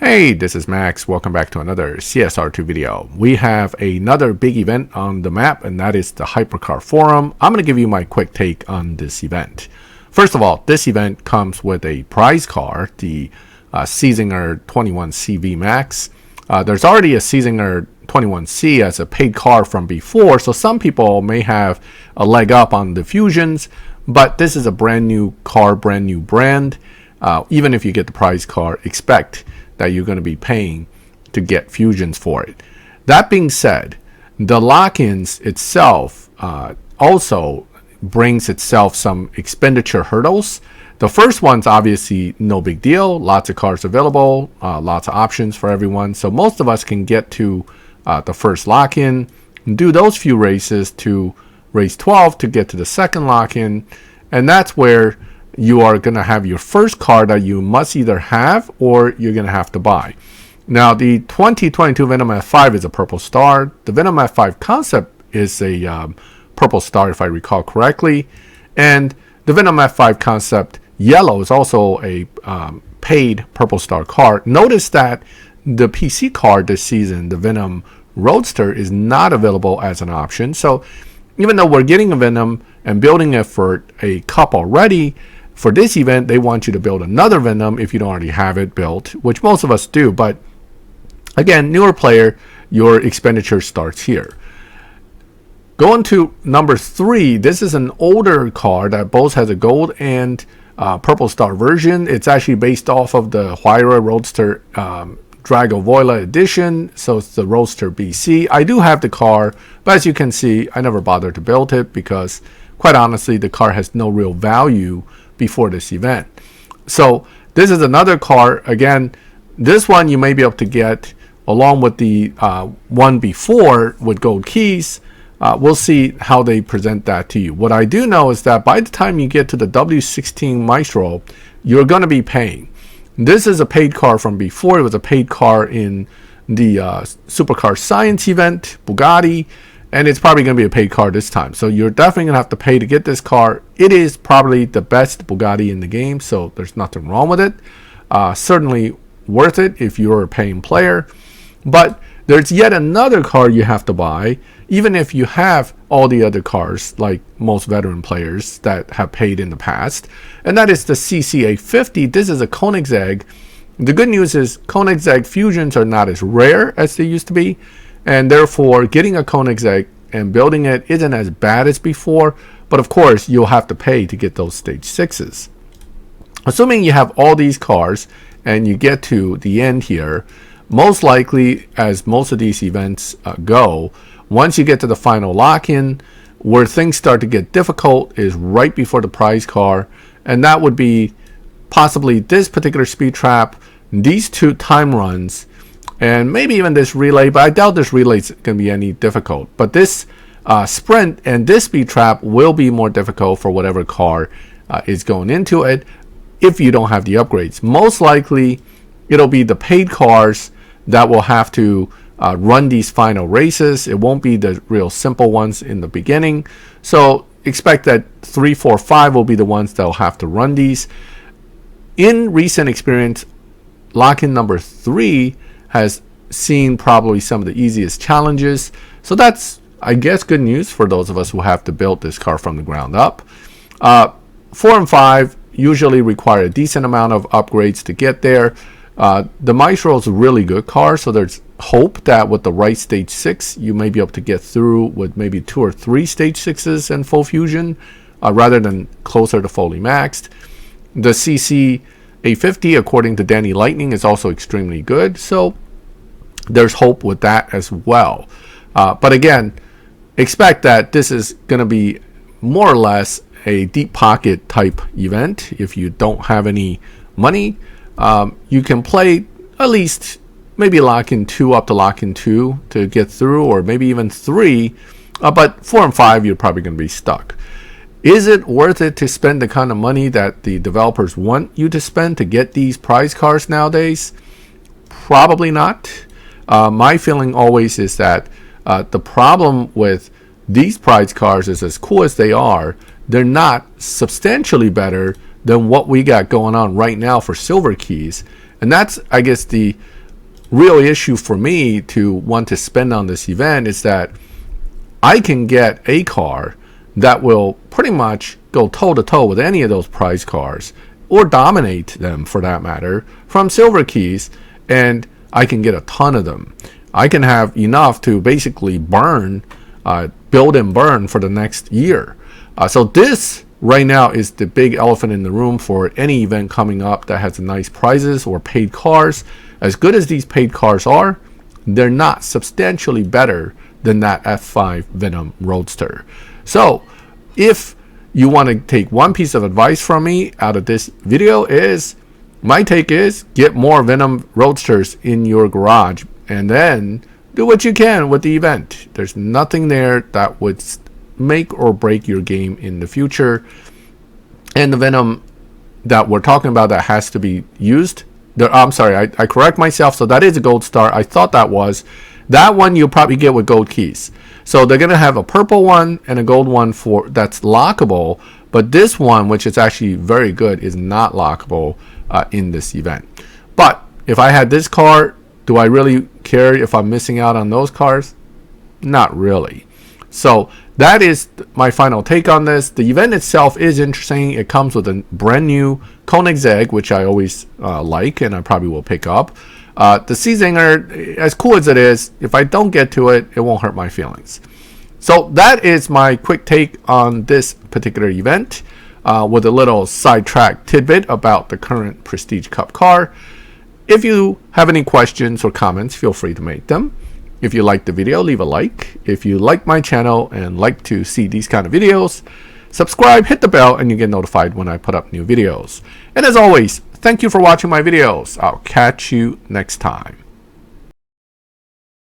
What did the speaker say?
Hey, this is Max. Welcome back to another CSR2 video. We have another big event on the map, and that is the Hypercar Forum. I'm going to give you my quick take on this event. First of all, this event comes with a prize car, the Seasinger 21CV Max. There's already a Seasinger 21C as a paid car from before, so some people may have a leg up on the Fusions, but this is a brand new car, brand new brand. Even if you get the prize car, expect that you're going to be paying to get Fusions for it. That being said, the lock-ins itself also brings itself some expenditure hurdles. The first one's obviously no big deal. Lots of cars available, lots of options for everyone. So most of us can get to the first lock-in, do those few races to race 12 to get to the second lock-in. And that's where you are going to have your first car that you must either have or you're going to have to buy. Now, the 2022 Venom F5 is a purple star. The Venom F5 concept is a purple star, if I recall correctly. And the Venom F5 concept yellow is also a paid purple star car. Notice that the PC car this season, the Venom Roadster, is not available as an option. So even though we're getting a Venom and building it for a cup already, for this event, they want you to build another Venom if you don't already have it built, which most of us do. But again, newer player, your expenditure starts here. Going to number 3, this is an older car that both has a gold and purple star version. It's actually based off of the Huayra Roadster Dragovoila edition, so it's the Roadster BC. I do have the car, but as you can see, I never bothered to build it because, quite honestly, the car has no real value before this event. So this is another car. Again, this one you may be able to get along with the one before with gold keys. We'll see how they present that to you. What I do know is that by the time you get to the W16 Maestro, you're going to be paying. This is a paid car from before. It was a paid car in the Supercar Science event, Bugatti, and it's probably going to be a paid car this time. So you're definitely going to have to pay to get this car. It is probably the best Bugatti in the game, so there's nothing wrong with it. Certainly worth it if you're a paying player. But there's yet another car you have to buy, even if you have all the other cars, like most veteran players that have paid in the past. And that is the CCA50. This is a Koenigsegg. The good news is Koenigsegg Fusions are not as rare as they used to be. And therefore, getting a Koenigsegg and building it isn't as bad as before. But of course, you'll have to pay to get those stage 6s. Assuming you have all these cars and you get to the end here, most likely, as most of these events go, once you get to the final lock-in, where things start to get difficult is right before the prize car. And that would be possibly this particular speed trap, these 2 time runs, and maybe even this relay, but I doubt this relay is going to be any difficult. But this sprint and this speed trap will be more difficult for whatever car is going into it if you don't have the upgrades. Most likely, it'll be the paid cars that will have to run these final races. It won't be the real simple ones in the beginning. So expect that 3, 4, 5 will be the ones that will have to run these. In recent experience, lock-in number 3 has seen probably some of the easiest challenges. So that's, I guess, good news for those of us who have to build this car from the ground up. 4 and 5 usually require a decent amount of upgrades to get there. The Maestro is a really good car, so there's hope that with the right stage 6, you may be able to get through with maybe 2 or 3 stage 6s and full fusion, rather than closer to fully maxed. The CC A50, according to Danny Lightning, is also extremely good, so there's hope with that as well. But again, expect that this is going to be more or less a deep pocket type event. If you don't have any money, you can play at least maybe lock-in 2 up to lock-in 2 to get through, or maybe even 3, but 4 and 5 you're probably going to be stuck. Is it worth it to spend the kind of money that the developers want you to spend to get these prize cars nowadays? Probably not. My feeling always is that the problem with these prize cars is, as cool as they are, they're not substantially better than what we got going on right now for silver keys. And that's, I guess, the real issue for me to want to spend on this event is that I can get a car that will pretty much go toe to toe with any of those prize cars, or dominate them for that matter, from silver keys, and I can get a ton of them. I can have enough to basically burn, build and burn for the next year. So this right now is the big elephant in the room for any event coming up that has nice prizes or paid cars. As good as these paid cars are, they're not substantially better than that F5 Venom Roadster. So if you want to take one piece of advice from me out of this video, is my take is get more Venom Roadsters in your garage and then do what you can with the event. There's nothing there that would make or break your game in the future. And the Venom that we're talking about that has to be used, I'm sorry, I correct myself. So that is a gold star. I thought that was. That one you'll probably get with gold keys. So they're going to have a purple one and a gold one for that's lockable. But this one, which is actually very good, is not lockable in this event. But if I had this car, do I really care if I'm missing out on those cars? Not really. So that is my final take on this. The event itself is interesting. It comes with a brand new Koenigsegg, which I always like, and I probably will pick up. The Zinger, as cool as it is, if I don't get to it, it won't hurt my feelings. So that is my quick take on this particular event, with a little sidetrack tidbit about the current Prestige Cup car. If you have any questions or comments, feel free to make them. If you liked the video, leave a like. If you like my channel and like to see these kind of videos, subscribe, hit the bell, and you get notified when I put up new videos. And as always, thank you for watching my videos. I'll catch you next time.